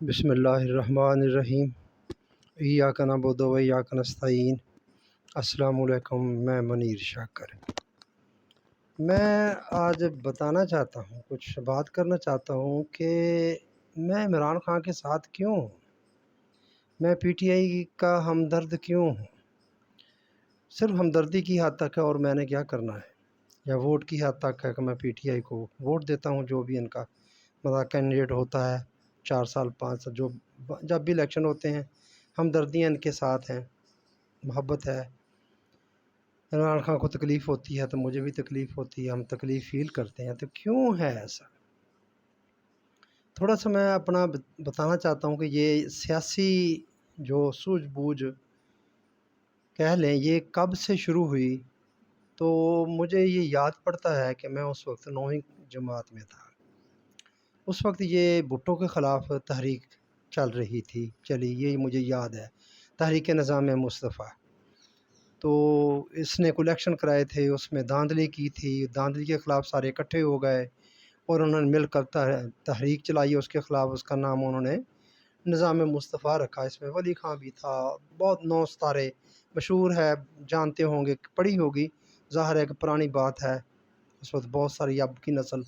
بسم اللہ الرحمن الرحیم۔ ایاک نعبد و ایاک نستعین۔ السلام علیکم، میں منیر شاکر۔ میں آج بتانا چاہتا ہوں، کچھ بات کرنا چاہتا ہوں کہ میں عمران خان کے ساتھ کیوں ہوں، میں پی ٹی آئی کا ہمدرد کیوں ہوں۔ صرف ہمدردی کی حد تک ہے، اور میں نے کیا کرنا ہے، یا ووٹ کی حد تک ہے کہ میں پی ٹی آئی کو ووٹ دیتا ہوں، جو بھی ان کا کینڈیڈیٹ ہوتا ہے 4 سال 5 سال، جب بھی الیکشن ہوتے ہیں ہمدردیاں ان کے ساتھ ہیں، محبت ہے۔ عمران خان کو تکلیف ہوتی ہے تو مجھے بھی تکلیف ہوتی ہے، ہم تکلیف فیل کرتے ہیں، تو کیوں ہے ایسا؟ تھوڑا سا میں اپنا بتانا چاہتا ہوں کہ یہ سیاسی جو سوجھ بوجھ کہہ لیں، یہ کب سے شروع ہوئی۔ تو مجھے یہ یاد پڑتا ہے کہ میں اس وقت 9ویں جماعت میں تھا۔ اس وقت یہ بھٹو کے خلاف تحریک چل رہی تھی، چلی، یہ مجھے یاد ہے، تحریک نظام مصطفیٰ۔ تو اس نے الیکشن کرائے تھے، اس میں دھاندلی کی تھی، دھاندلی کے خلاف سارے اکٹھے ہو گئے اور انہوں نے مل کر تحریک چلائی اس کے خلاف۔ اس کا نام انہوں نے نظام مصطفیٰ رکھا۔ اس میں ولی خان بھی تھا، بہت 9 ستارے، مشہور ہے، جانتے ہوں گے، پڑھی ہوگی، ظاہر ہے کہ پرانی بات ہے، اس وقت بہت ساری اب کی نسل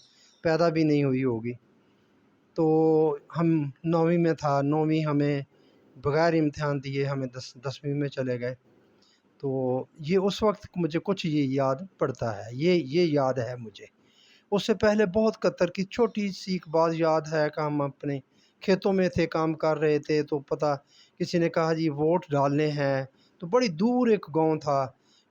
پیدا بھی نہیں ہوئی ہوگی۔ تو ہم 9ویں میں تھا، 9ویں ہمیں بغیر امتحان دیے ہمیں 10ویں میں چلے گئے۔ تو یہ اس وقت مجھے کچھ یہ یاد پڑتا ہے، یہ یاد ہے مجھے۔ اس سے پہلے بہت قطر کی چھوٹی سی ایک بات یاد ہے کہ ہم اپنے کھیتوں میں تھے، کام کر رہے تھے، تو پتہ کسی نے کہا جی ووٹ ڈالنے ہیں، تو بڑی دور ایک گاؤں تھا،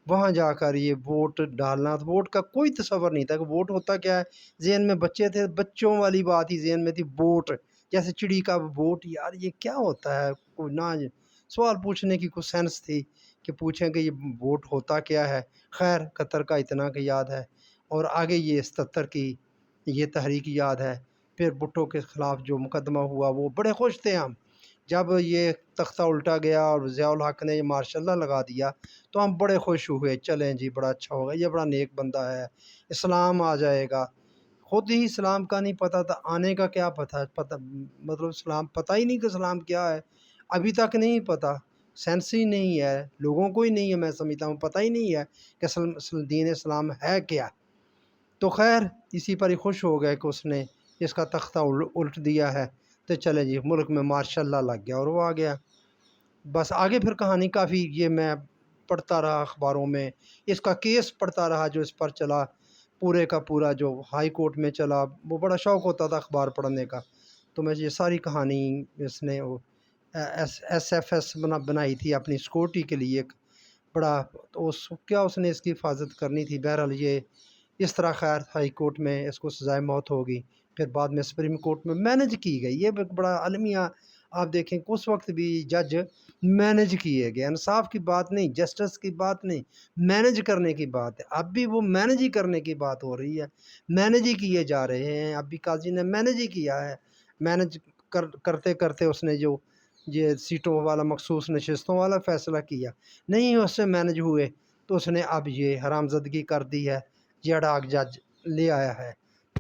وہاں جا کر یہ ووٹ ڈالنا، تو ووٹ کا کوئی تصور نہیں تھا کہ ووٹ ہوتا کیا ہے۔ ذہن میں بچے تھے، بچوں والی بات ہی ذہن میں تھی، ووٹ جیسے چڑی کا ووٹ، یار یہ کیا ہوتا ہے، کوئی نہ سوال پوچھنے کی کوئی سینس تھی کہ پوچھیں کہ یہ ووٹ ہوتا کیا ہے۔ خیر قطر کا اتنا کہ یاد ہے، اور آگے یہ 77 کی یہ تحریک یاد ہے۔ پھر بھٹو کے خلاف جو مقدمہ ہوا، وہ بڑے خوش تھے ہم جب یہ تختہ الٹا گیا اور ضیاء الحق نے یہ ماشاء اللہ لگا دیا، تو ہم بڑے خوش ہوئے، چلیں جی بڑا اچھا ہوگا، یہ بڑا نیک بندہ ہے، اسلام آ جائے گا۔ خود ہی اسلام کا نہیں پتہ تھا، آنے کا کیا پتہ مطلب اسلام پتہ ہی نہیں کہ اسلام کیا ہے، ابھی تک نہیں پتہ، سینس ہی نہیں ہے، لوگوں کو ہی نہیں ہے، میں سمجھتا ہوں پتہ ہی نہیں ہے کہ دین اسلام ہے کیا۔ تو خیر اسی پر ہی خوش ہو گئے کہ اس نے اس کا تختہ الٹ دیا ہے، تو چلے جی ملک میں ماشاء اللہ لگ گیا اور وہ آ گیا۔ بس آگے پھر کہانی کافی، یہ میں پڑھتا رہا اخباروں میں، اس کا کیس پڑھتا رہا جو اس پر چلا، پورے کا پورا جو ہائی کورٹ میں چلا، وہ بڑا شوق ہوتا تھا اخبار پڑھنے کا۔ تو میں یہ ساری کہانی اس نے ایس ایف ایس بنائی تھی اپنی سیکورٹی کے لیے ایک بڑا، تو اس نے اس کی حفاظت کرنی تھی۔ بہرحال یہ اس طرح خیر ہائی کورٹ میں اس کو سزائے موت ہوگی، پھر بعد میں سپریم کورٹ میں مینج کی گئی۔ یہ بڑا المیہ، آپ دیکھیں کہ اس وقت بھی جج مینج کیے گئے، انصاف کی بات نہیں، جسٹس کی بات نہیں، مینج کرنے کی بات ہے۔ اب بھی وہ مینج ہی کرنے کی بات ہو رہی ہے، مینج ہی کیے جا رہے ہیں، اب بھی قاضی نے مینج ہی کیا ہے۔ مینج کرتے کرتے اس نے جو یہ سیٹوں والا مخصوص نشستوں والا فیصلہ کیا، نہیں اس سے مینج ہوئے، تو اس نے اب یہ حرامزدگی کر دی ہے، یہ اڈاگ جج لے آیا ہے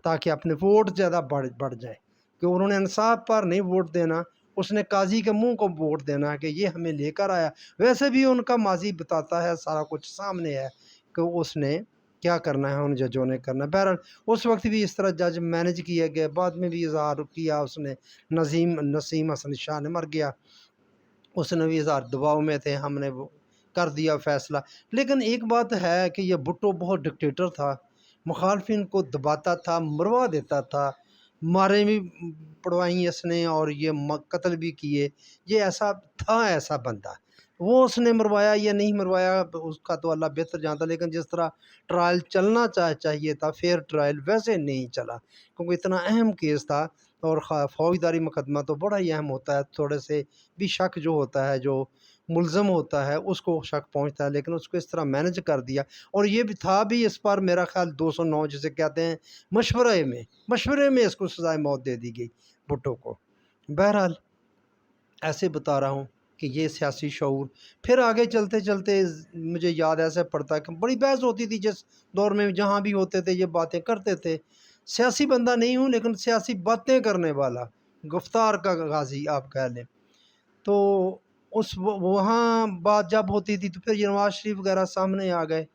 تاکہ اپنے ووٹ زیادہ بڑھ جائے، کہ انہوں نے انصاف پر نہیں ووٹ دینا، اس نے قاضی کے منہ کو ووٹ دینا کہ یہ ہمیں لے کر آیا۔ ویسے بھی ان کا ماضی بتاتا ہے، سارا کچھ سامنے ہے کہ اس نے کیا کرنا ہے، ان ججوں نے کرنا ہے۔ بہرحال اس وقت بھی اس طرح جج مینج کیے گئے، بعد میں بھی اظہار کیا اس نے، نسیم حسن شاہ نے مر گیا، اس نے بھی اظہار دباؤ میں تھے، ہم نے وہ کر دیا فیصلہ۔ لیکن ایک بات ہے کہ یہ بھٹو بہت ڈکٹیٹر تھا، مخالفین کو دباتا تھا، مروا دیتا تھا، مارے بھی پڑوائیں اس نے، اور یہ قتل بھی کیے، یہ ایسا تھا، ایسا بندہ۔ وہ اس نے مروایا یا نہیں مروایا اس کا تو اللہ بہتر جانتا، لیکن جس طرح ٹرائل چلنا چاہیے تھا، فیئر ٹرائل، ویسے نہیں چلا، کیونکہ اتنا اہم کیس تھا، اور فوجداری مقدمہ تو بڑا ہی اہم ہوتا ہے، تھوڑے سے بھی شک جو ہوتا ہے، جو ملزم ہوتا ہے اس کو شک پہنچتا ہے، لیکن اس کو اس طرح مینج کر دیا۔ اور یہ بھی تھا بھی اس پر میرا خیال 209 جسے کہتے ہیں مشورے میں اس کو سزائے موت دے دی گئی بھٹو کو۔ بہرحال ایسے بتا رہا ہوں کہ یہ سیاسی شعور پھر آگے چلتے چلتے مجھے یاد ایسے پڑتا ہے کہ بڑی بحث ہوتی تھی جس دور میں، جہاں بھی ہوتے تھے یہ باتیں کرتے تھے۔ سیاسی بندہ نہیں ہوں لیکن سیاسی باتیں کرنے والا گفتار کا غازی آپ کہہ لیں۔ تو وہاں بات جب ہوتی تھی تو پھر یہ نواز شریف وغیرہ سامنے آ گئے۔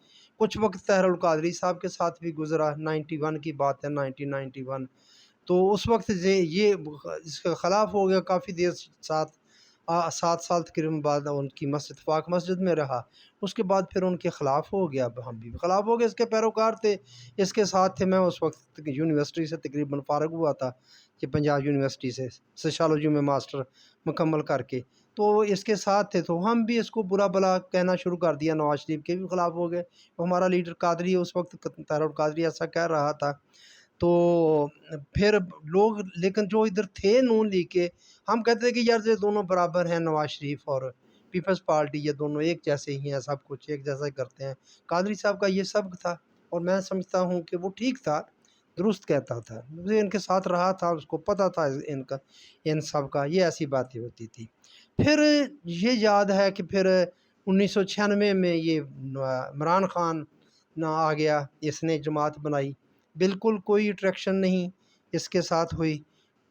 کچھ وقت طاہر القادری صاحب کے ساتھ بھی گزرا، 91 کی بات ہے، 1991۔ تو اس وقت یہ اس کے خلاف ہو گیا کافی دیر، 7 سال تقریباً بعد ان کی مسجد اتفاق مسجد میں رہا۔ اس کے بعد پھر ان کے خلاف ہو گیا، ہم بھی خلاف ہو گئے، اس کے پیروکار تھے، اس کے ساتھ تھے۔ میں اس وقت یونیورسٹی سے تقریباً فارغ ہوا تھا، کہ پنجاب یونیورسٹی سے سوشالوجی میں ماسٹر مکمل کر کے، تو اس کے ساتھ تھے۔ تو ہم بھی اس کو برا بلا کہنا شروع کر دیا، نواز شریف کے بھی خلاف ہو گئے۔ ہمارا لیڈر قادری اس وقت طاہر القادری ایسا کہہ رہا تھا، تو پھر لوگ، لیکن جو ادھر تھے نون لیگ کے، ہم کہتے ہیں کہ یار یہ دونوں برابر ہیں، نواز شریف اور پیپلز پارٹی، یہ دونوں ایک جیسے ہی ہیں، سب کچھ ایک جیسا ہی کرتے ہیں۔ قادری صاحب کا یہ سبق تھا، اور میں سمجھتا ہوں کہ وہ ٹھیک تھا، درست کہتا تھا، مجھے ان کے ساتھ رہا تھا، اس کو پتہ تھا ان سب کا، یہ ایسی باتیں ہوتی تھی۔ پھر یہ یاد ہے کہ پھر 1996 میں یہ عمران خان نہ آ گیا، اس نے جماعت بنائی، بالکل کوئی اٹریکشن نہیں اس کے ساتھ ہوئی،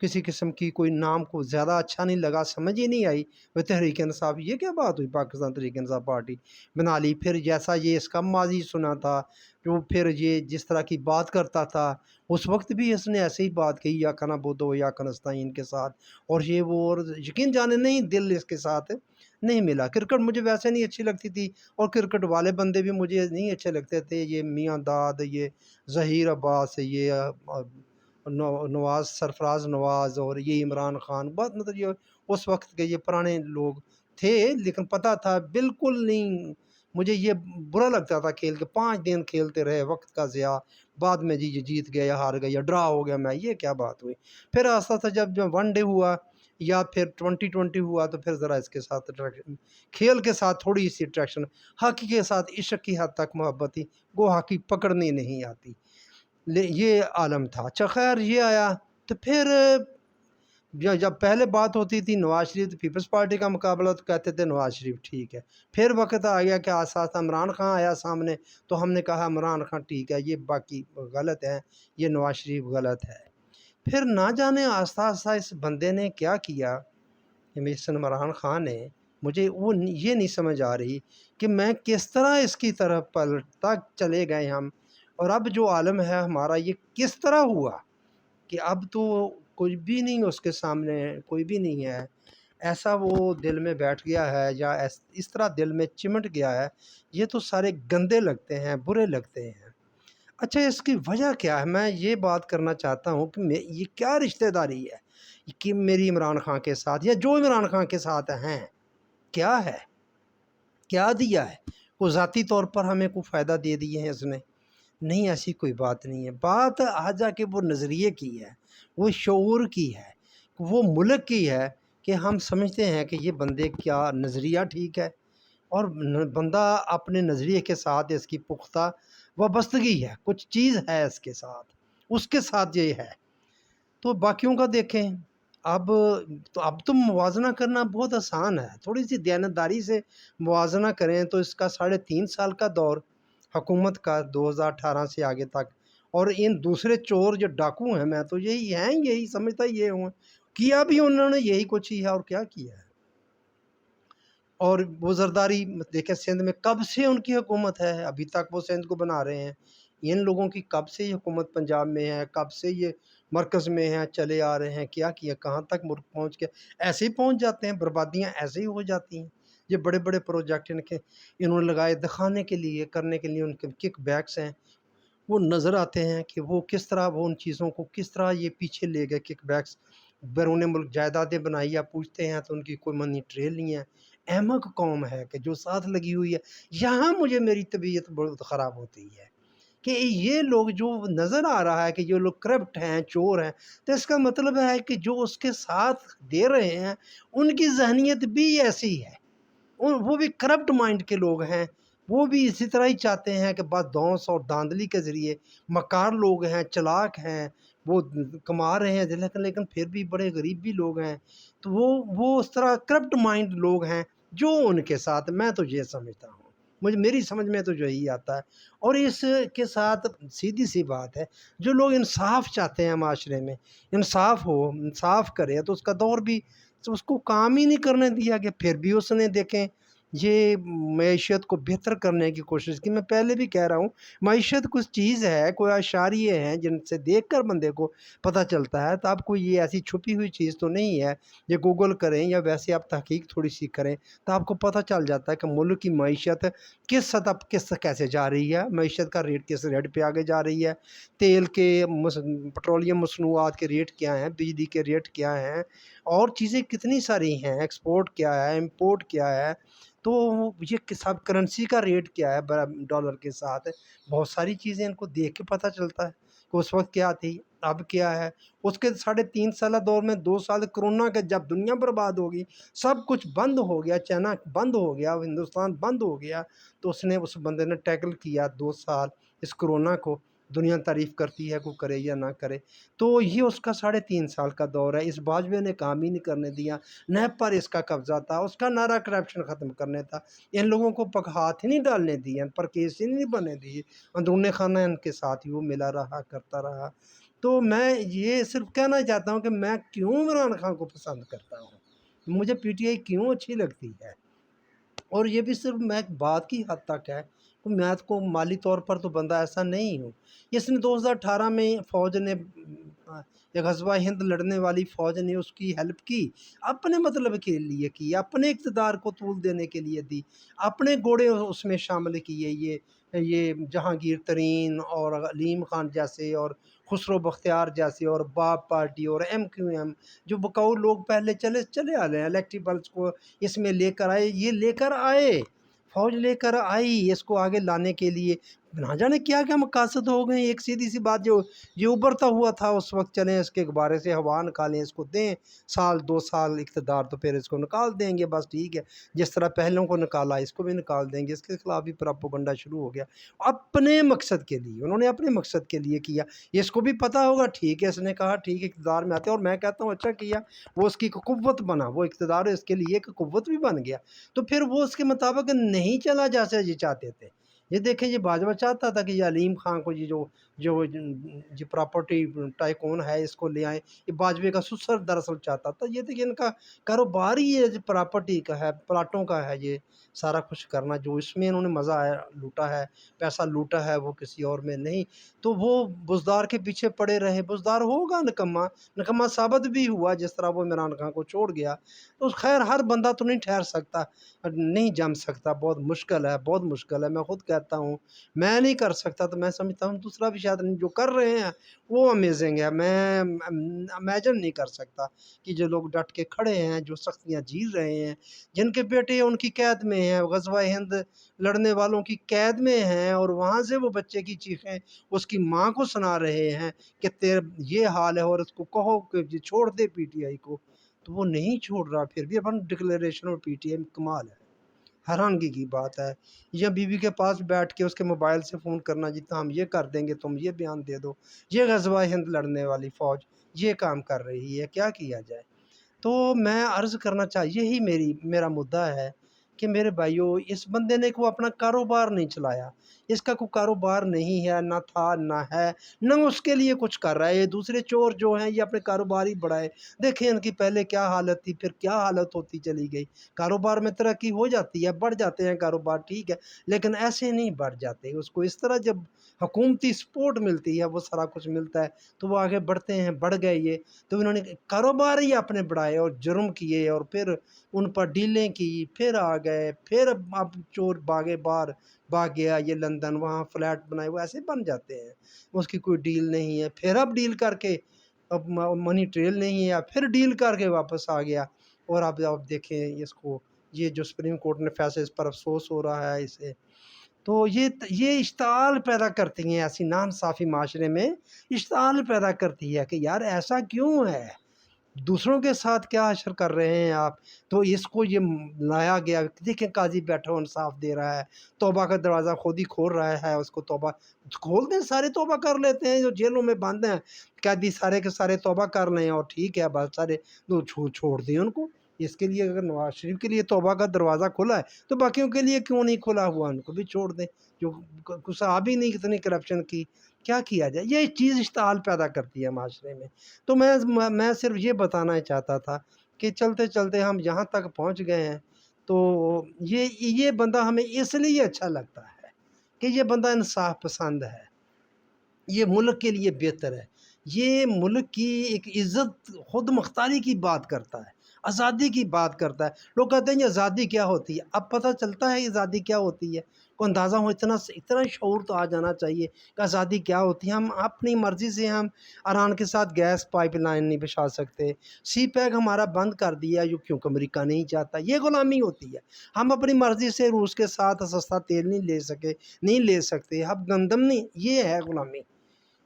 کسی قسم کی کوئی نام کو زیادہ اچھا نہیں لگا، سمجھ ہی نہیں آئی۔ وہ تحریک انصاف، یہ کیا بات ہوئی، پاکستان تحریک انصاف پارٹی بنا لی۔ پھر جیسا یہ اس کا ماضی سنا تھا، جو پھر یہ جس طرح کی بات کرتا تھا، اس وقت بھی اس نے ایسے ہی بات کہی، یا کنا بودو یا کنستین کے ساتھ، اور یہ وہ، اور یقین جانے نہیں، دل اس کے ساتھ نہیں ملا۔ کرکٹ مجھے ویسے نہیں اچھی لگتی تھی، اور کرکٹ والے بندے بھی مجھے نہیں اچھے لگتے تھے، یہ میاں داد، یہ ظہیر عباس، یہ نواز، سرفراز نواز، اور یہ عمران خان، بہت مطلب یہ اس وقت کے یہ پرانے لوگ تھے، لیکن پتہ تھا بالکل نہیں۔ مجھے یہ برا لگتا تھا کھیل کے، 5 دن کھیلتے رہے، وقت کا ضیاع، بعد میں جی یہ جیت گئے یا ہار گئے یا ڈرا ہو گیا، میں یہ کیا بات ہوئی۔ پھر آہستہ تھا جب 1 ڈے ہوا یا پھر 2020 ہوا، تو پھر ذرا اس کے ساتھ کھیل کے ساتھ تھوڑی سی اٹریکشن، ہاکی کے ساتھ عشق کی حد تک محبت تھی، گو ہاکی پکڑنی نہیں آتی، یہ عالم تھا۔ اچھا خیر، یہ آیا تو پھر جب پہلے بات ہوتی تھی نواز شریف پیپلز پارٹی کا مقابلہ، تو کہتے تھے نواز شریف ٹھیک ہے۔ پھر وقت آ گیا کہ آسا عمران خان آیا سامنے، تو ہم نے کہا عمران خان ٹھیک ہے، یہ باقی غلط ہے، یہ نواز شریف غلط ہے۔ پھر نہ جانے آہستہ آہستہ اس بندے نے کیا کیا، اس عمران خان نے، مجھے وہ یہ نہیں سمجھ آ رہی کہ میں کس طرح اس کی طرف پلٹتا چلے گئے ہم، اور اب جو عالم ہے ہمارا، یہ کس طرح ہوا کہ اب تو کوئی بھی نہیں اس کے سامنے، کوئی بھی نہیں ہے، ایسا وہ دل میں بیٹھ گیا ہے، یا اس طرح دل میں چمٹ گیا ہے، یہ تو سارے گندے لگتے ہیں، برے لگتے ہیں۔ اچھا، اس کی وجہ کیا ہے؟ میں یہ بات کرنا چاہتا ہوں کہ یہ کیا رشتہ داری ہے کہ میری عمران خان کے ساتھ، یا جو عمران خان کے ساتھ ہیں، کیا ہے، کیا دیا ہے؟ وہ ذاتی طور پر ہمیں کوئی فائدہ دے دیے ہیں اس نے؟ نہیں، ایسی کوئی بات نہیں ہے۔ بات آجا کہ وہ نظریے کی ہے، وہ شعور کی ہے، وہ ملک کی ہے، کہ ہم سمجھتے ہیں کہ یہ بندے کیا نظریہ ٹھیک ہے، اور بندہ اپنے نظریے کے ساتھ اس کی پختہ وابستگی ہے، کچھ چیز ہے اس کے ساتھ، اس کے ساتھ یہ ہے۔ تو باقیوں کا دیکھیں، اب تو موازنہ کرنا بہت آسان ہے، تھوڑی سی دیانتداری سے موازنہ کریں تو اس کا 3.5 سال کا دور حکومت کا، 2018 سے آگے تک، اور ان دوسرے چور جو ڈاکو ہیں، میں تو یہی سمجھتا یہ ہوں، کیا بھی انہوں نے یہی کچھ ہی ہے، اور کیا کیا ہے۔ اور وہ زرداری دیکھیں، سندھ میں کب سے ان کی حکومت ہے، ابھی تک وہ سندھ کو بنا رہے ہیں۔ ان لوگوں کی کب سے یہ حکومت پنجاب میں ہے، کب سے یہ مرکز میں ہیں، چلے آ رہے ہیں، کیا کہاں تک ملک پہنچ کے ایسے ہی پہنچ جاتے ہیں، بربادیاں ایسے ہی ہو جاتی ہیں۔ یہ بڑے بڑے پروجیکٹ انہوں نے لگائے، دکھانے کے لیے، کرنے کے لیے، ان کے کک بیکس ہیں، وہ نظر آتے ہیں کہ وہ کس طرح، وہ ان چیزوں کو کس طرح یہ پیچھے لے گئے، کک بیکس، بیرون ملک جائیدادیں بنائی، یا پوچھتے ہیں تو ان کی کوئی منی ٹریل نہیں ہے۔ احمق قوم ہے کہ جو ساتھ لگی ہوئی ہے۔ یہاں مجھے میری طبیعت بہت خراب ہوتی ہے کہ یہ لوگ، جو نظر آ رہا ہے کہ یہ لوگ کرپٹ ہیں، چور ہیں، تو اس کا مطلب ہے کہ جو اس کے ساتھ دے رہے ہیں ان کی ذہنیت بھی ایسی ہے، وہ بھی کرپٹ مائنڈ کے لوگ ہیں، وہ بھی اسی طرح ہی چاہتے ہیں کہ بس دونس اور داندلی کے ذریعے، مکار لوگ ہیں، چلاک ہیں، وہ کما رہے ہیں، لیکن پھر بھی بڑے غریب بھی لوگ ہیں، تو وہ اس طرح کرپٹ مائنڈ لوگ ہیں جو ان کے ساتھ، میں تو یہ سمجھتا ہوں۔ مجھے میری سمجھ میں تو جو یہی آتا ہے۔ اور اس کے ساتھ سیدھی سی بات ہے، جو لوگ انصاف چاہتے ہیں معاشرے میں، انصاف ہو، انصاف کرے، تو اس کا دور بھی اس کو کام ہی نہیں کرنے دیا کہ پھر بھی اس نے دیکھیں یہ معیشت کو بہتر کرنے کی کوشش کی۔ میں پہلے بھی کہہ رہا ہوں، معیشت کچھ چیز ہے، کوئی اشاریے ہیں جن سے دیکھ کر بندے کو پتہ چلتا ہے، تو اب کوئی یہ ایسی چھپی ہوئی چیز تو نہیں ہے۔ یہ گوگل کریں یا ویسے آپ تحقیق تھوڑی سی کریں تو آپ کو پتہ چل جاتا ہے کہ ملک کی معیشت کس سطح کس کیسے جا رہی ہے، معیشت کا ریٹ کس ریٹ پہ آگے جا رہی ہے، تیل کے پٹرولیم مصنوعات کے ریٹ کیا ہیں، بجلی کے ریٹ کیا ہیں، اور چیزیں کتنی ساری ہیں، ایکسپورٹ کیا ہے، امپورٹ کیا ہے، تو یہ سب کرنسی کا ریٹ کیا ہے ڈالر کے ساتھ، بہت ساری چیزیں ان کو دیکھ کے پتہ چلتا ہے کہ اس وقت کیا تھی، اب کیا ہے۔ اس کے 3.5 سالہ دور میں 2 سال کرونا کے جب دنیا برباد ہوگی، سب کچھ بند ہو گیا، چائنا بند ہو گیا، ہندوستان بند ہو گیا، تو اس بندے نے ٹیکل کیا 2 سال اس کرونا کو۔ دنیا تعریف کرتی ہے، کوئی کرے یا نہ کرے، تو یہ اس کا 3.5 سال کا دور ہے۔ اس باجوے نے کام ہی نہیں کرنے دیا، نیب پر اس کا قبضہ تھا، اس کا نعرہ کرپشن ختم کرنے تھا، ان لوگوں کو ہاتھ ہی نہیں ڈالنے دیے، ان پر کیس ہی نہیں بنے دیے، اندرون خانہ ان کے ساتھ ہی وہ ملا رہا، کرتا رہا۔ تو میں یہ صرف کہنا چاہتا ہوں کہ میں کیوں عمران خان کو پسند کرتا ہوں، مجھے پی ٹی آئی کیوں اچھی لگتی ہے، اور یہ بھی صرف میں ایک بات کی حد تک ہے کہ میں کو مالی طور پر تو بندہ ایسا نہیں ہوں۔ اس نے 2018 میں فوج نے یہ غزوہ ہند لڑنے والی فوج نے اس کی ہیلپ کی، اپنے مطلب کے لیے کی، اپنے اقتدار کو طول دینے کے لیے دی، اپنے گھوڑے اس میں شامل کیے، یہ جہانگیر ترین اور علیم خان جیسے اور خسرو بختیار جیسے اور باب پارٹی اور ایم کیو ایم، جو بکاؤ لوگ پہلے چلے آ رہے ہیں، الیکٹیبلس کو اس میں لے کر آئے، یہ لے کر آئے، فوج لے کر آئی اس کو آگے لانے کے لیے۔ نہ جانے کیا کیا مقاصد ہو گئے۔ ایک سیدھی سی بات، جو یہ ابھرتا ہوا تھا اس وقت، چلیں اس کے غبارے سے ہوا نکالیں، اس کو دیں 1-2 سال اقتدار، تو پھر اس کو نکال دیں گے، بس ٹھیک ہے، جس طرح پہلوں کو نکالا اس کو بھی نکال دیں گے۔ اس کے خلاف بھی پراپوگنڈا شروع ہو گیا، اپنے مقصد کے لیے، انہوں نے اپنے مقصد کے لیے کیا۔ اس کو بھی پتہ ہوگا، ٹھیک ہے، اس نے کہا ٹھیک ہے اقتدار میں آتے ہیں، اور میں کہتا ہوں اچھا کیا، وہ اس کی قوت بنا، وہ اقتدار اس کے لیے کہ قوت بھی بن گیا، تو پھر وہ اس کے مطابق نہیں چلا جیسے یہ چاہتے تھے۔ یہ دیکھیں، یہ باجوہ چاہتا تھا کہ یہ علیم خان کو جو پراپرٹی ٹائکون ہے اس کو لے آئیں، یہ باجوے کا سسر دراصل چاہتا تھا۔ یہ دیکھیں، ان کا کاروبار ہی یہ پراپرٹی کا ہے، پلاٹوں کا ہے، یہ سارا کچھ کرنا، جو اس میں انہوں نے مزہ آیا لوٹا ہے، پیسہ لوٹا ہے، وہ کسی اور میں نہیں۔ تو وہ بزدار کے پیچھے پڑے رہے، بزدار ہوگا نکما ثابت بھی ہوا، جس طرح وہ عمران خان کو چھوڑ گیا۔ تو خیر، ہر بندہ تو نہیں ٹھہر سکتا، نہیں جم سکتا، بہت مشکل ہے، بہت مشکل ہے۔ میں خود کہتا ہوں میں نہیں کر سکتا، تو میں سمجھتا ہوں دوسرا بھی شاید نہیں، جو کر رہے ہیں وہ امیزنگ ہے۔ میں امیجن نہیں کر سکتا کہ جو لوگ ڈٹ کے کھڑے ہیں، جو سختیاں جھیل رہے ہیں، جن کے بیٹے ان کی قید میں ہیں، غزوہ ہند لڑنے والوں کی قید میں ہیں، اور وہاں سے وہ بچے کی چیخیں اس کی ماں کو سنا رہے ہیں کہ تیرے یہ حال ہے، اور اس کو کہو کہ چھوڑ دے پی ٹی آئی کو، تو وہ نہیں چھوڑ رہا، پھر بھی اپن ڈکلیریشن اور پی ٹی آئی کمال ہے، حیرانگی کی بات ہے۔ یا بیوی کے پاس بیٹھ کے اس کے موبائل سے فون کرنا، جتنا ہم یہ کر دیں گے تم یہ بیان دے دو، یہ غزوہ ہند لڑنے والی فوج یہ کام کر رہی ہے، کیا کیا جائے۔ تو میں عرض کرنا چاہیے، یہی میرا مدعا ہے کہ میرے بھائیوں، اس بندے نے کوئی اپنا کاروبار نہیں چلایا، اس کا کوئی کاروبار نہیں ہے، نہ تھا نہ ہے، نہ اس کے لیے کچھ کر رہا ہے۔ یہ دوسرے چور جو ہیں، یہ اپنے کاروبار ہی بڑھائے، دیکھیں ان کی پہلے کیا حالت تھی، پھر کیا حالت ہوتی چلی گئی۔ کاروبار میں ترقی ہو جاتی ہے، بڑھ جاتے ہیں کاروبار، ٹھیک ہے، لیکن ایسے نہیں بڑھ جاتے، اس کو اس طرح جب حکومتی سپورٹ ملتی ہے، وہ سارا کچھ ملتا ہے، تو وہ آگے بڑھتے ہیں، بڑھ گئے یہ، تو انہوں نے کاروبار ہی اپنے بڑھائے اور جرم کیے، اور پھر ان پر ڈیلیں کی، پھر آ گئے، پھر اب چور باہر بھاگ گیا یہ لندن، وہاں فلیٹ بنائے، وہ ایسے بن جاتے ہیں، اس کی کوئی ڈیل نہیں ہے، پھر اب ڈیل کر کے اب منی ٹریل نہیں ہے، پھر ڈیل کر کے واپس آ گیا، اور اب دیکھیں اس کو، یہ جو سپریم کورٹ نے فیصلے، اس پر افسوس ہو رہا ہے اسے۔ تو یہ اشتعال پیدا کرتی ہیں، ایسی ناانصافی معاشرے میں اشتعال پیدا کرتی ہے کہ یار ایسا کیوں ہے، دوسروں کے ساتھ کیا حشر کر رہے ہیں آپ۔ تو اس کو یہ لایا گیا، دیکھیں قاضی بیٹھا انصاف دے رہا ہے، توبہ کا دروازہ خود ہی کھول رہا ہے، اس کو توبہ کھول دیں، سارے توبہ کر لیتے ہیں، جو جیلوں میں بند ہیں قیدی سارے کے سارے توبہ کر لیں، اور ٹھیک ہے، بس سارے چھوڑ دیں ان کو، اس کے لیے اگر نواز شریف کے لیے توبہ کا دروازہ کھلا ہے تو باقیوں کے لیے کیوں نہیں کھلا ہوا؟ ان کو بھی چھوڑ دیں، جو کچھ آپ ہی نہیں کتنی کرپشن کی، کیا کیا جائے؟ یہ چیز اشتعال پیدا کرتی ہے معاشرے میں۔ تو میں صرف یہ بتانا چاہتا تھا کہ چلتے چلتے ہم یہاں تک پہنچ گئے ہیں، تو یہ بندہ ہمیں اس لیے اچھا لگتا ہے کہ یہ بندہ انصاف پسند ہے، یہ ملک کے لیے بہتر ہے، یہ ملک کی ایک عزت خود مختاری کی بات کرتا ہے، آزادی کی بات کرتا ہے۔ لوگ کہتے ہیں یہ آزادی کیا ہوتی ہے، اب پتہ چلتا ہے آزادی کیا ہوتی ہے، کو اندازہ ہو، اتنا شعور تو آ جانا چاہیے کہ آزادی کیا ہوتی ہے۔ ہم اپنی مرضی سے ہم ایران کے ساتھ گیس پائپ لائن نہیں بچھا سکتے، سی پیک ہمارا بند کر دیا کیونکہ امریکہ نہیں چاہتا، یہ غلامی ہوتی ہے۔ ہم اپنی مرضی سے روس کے ساتھ سستا تیل نہیں لے سکتے، اب گندم نہیں، یہ ہے غلامی،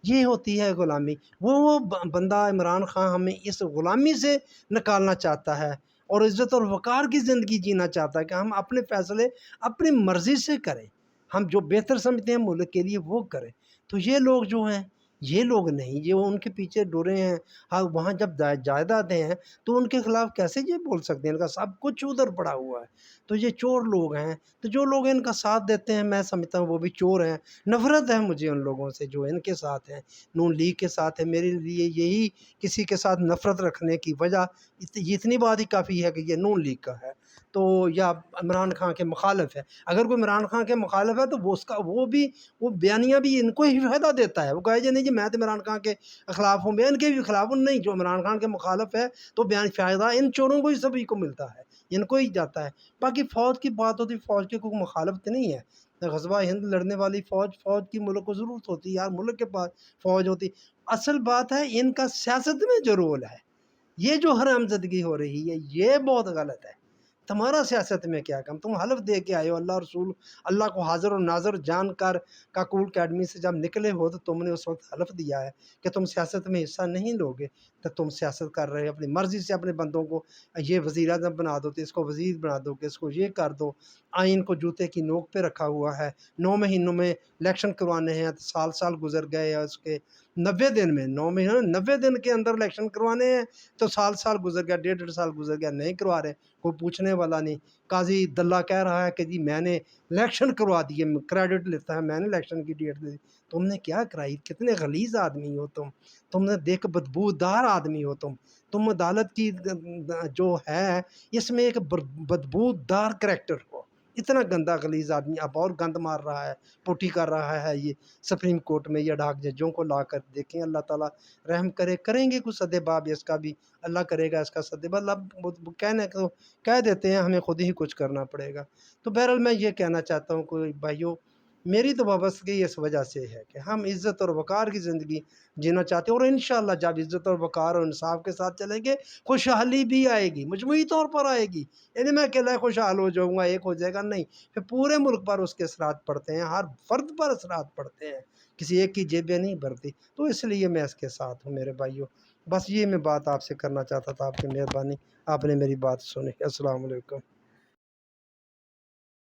یہ ہوتی ہے غلامی۔ وہ بندہ عمران خان ہمیں اس غلامی سے نکالنا چاہتا ہے اور عزت اور وقار کی زندگی جینا چاہتا ہے کہ ہم اپنے فیصلے اپنی مرضی سے کریں، ہم جو بہتر سمجھتے ہیں ملک کے لیے وہ کریں۔ تو یہ لوگ جو ہیں، یہ لوگ نہیں، یہ ان کے پیچھے ڈرے ہیں۔ ہاں، وہاں جب جائیدادیں ہیں تو ان کے خلاف کیسے یہ بول سکتے ہیں؟ ان کا سب کچھ ادھر پڑا ہوا ہے، تو یہ چور لوگ ہیں۔ تو جو لوگ ان کا ساتھ دیتے ہیں، میں سمجھتا ہوں وہ بھی چور ہیں۔ نفرت ہے مجھے ان لوگوں سے جو ان کے ساتھ ہیں، نون لیگ کے ساتھ ہے۔ میرے لیے یہی کسی کے ساتھ نفرت رکھنے کی وجہ اتنی بات ہی کافی ہے کہ یہ نون لیگ کا ہے تو یا عمران خان کے مخالف ہے۔ اگر کوئی عمران خان کے مخالف ہے تو وہ بیانیہ بھی ان کو ہی فائدہ دیتا ہے۔ وہ کہے جی نہیں جی میں تو عمران خان کے خلاف ہوں، میں ان کے بھی خلاف ہوں، نہیں، جو عمران خان کے مخالف ہے تو فائدہ ان چوروں کو ہی سبھی کو ملتا ہے، ان کو ہی جاتا ہے۔ باقی فوج کی بات ہوتی، فوج کی کوئی مخالفت نہیں ہے، غزوہ ہند لڑنے والی فوج کی ملک کو ضرورت ہوتی ہے، ہر ملک کے پاس فوج ہوتی۔ اصل بات ہے ان کا سیاست میں جو رول ہے، یہ جو حرام زدگی ہو رہی ہے یہ بہت غلط ہے۔ تمہارا سیاست میں کیا کام؟ تم حلف دے کے آئے ہو، اللہ رسول اللہ کو حاضر و ناظر جان کر کاکول اکیڈمی سے جب نکلے ہو تو تم نے اس وقت حلف دیا ہے کہ تم سیاست میں حصہ نہیں لو گے، تو تم سیاست کر رہے ہو اپنی مرضی سے، اپنے بندوں کو یہ وزیر اعظم بنا دو، تو اس کو وزیر بنا دو، کہ اس کو یہ کر دو۔ آئین کو جوتے کی نوک پہ رکھا ہوا ہے، 9 مہینوں میں الیکشن کروانے ہیں، تو سال گزر گئے ہیں اس کے 90 دن میں، 9 مہینوں 90 دن کے اندر الیکشن کروانے ہیں، تو سال گزر گیا، 1.5 سال گزر گیا، نہیں کروا رہے، کوئی پوچھنے والا نہیں۔ قاضی دلہ کہہ رہا ہے کہ جی میں نے الیکشن کروا دیے، کریڈٹ لیتا ہے، میں نے الیکشن کی ڈیٹ دی۔ تم نے کیا کرائی؟ کتنے غلیظ آدمی ہو تم نے دیکھ بدبودار آدمی ہو تم عدالت کی جو ہے اس میں ایک بدبودار کریکٹر ہو، اتنا گندا غلیظ آدمی، اب اور گند مار رہا ہے، پوٹی کر رہا ہے یہ سپریم کورٹ میں، یا ڈاک ججوں کو لا کر دیکھیں، اللہ تعالیٰ رحم کریں گے کچھ سدے باب اس کا بھی، اللہ کرے گا اس کا سدے باب، اللہ کہنے کو کہہ دیتے ہیں، ہمیں خود ہی کچھ کرنا پڑے گا۔ تو بہرحال میں یہ کہنا چاہتا ہوں کہ بھائیوں، میری تو وابستگی اس وجہ سے ہے کہ ہم عزت اور وقار کی زندگی جینا چاہتے ہیں، اور انشاءاللہ جب عزت اور وقار اور انصاف کے ساتھ چلیں گے خوشحالی بھی آئے گی، مجموعی طور پر آئے گی۔ یعنی میں اکیلا خوشحال ہو جاؤں گا، ایک ہو جائے گا، نہیں، پھر پورے ملک پر اس کے اثرات پڑتے ہیں، ہر فرد پر اثرات پڑتے ہیں، کسی ایک کی جیبیں نہیں بھرتی۔ تو اس لیے میں اس کے ساتھ ہوں میرے بھائیوں۔ بس یہ میں بات آپ سے کرنا چاہتا تھا، آپ کی مہربانی، آپ نے میری بات سنی۔ السلام علیکم۔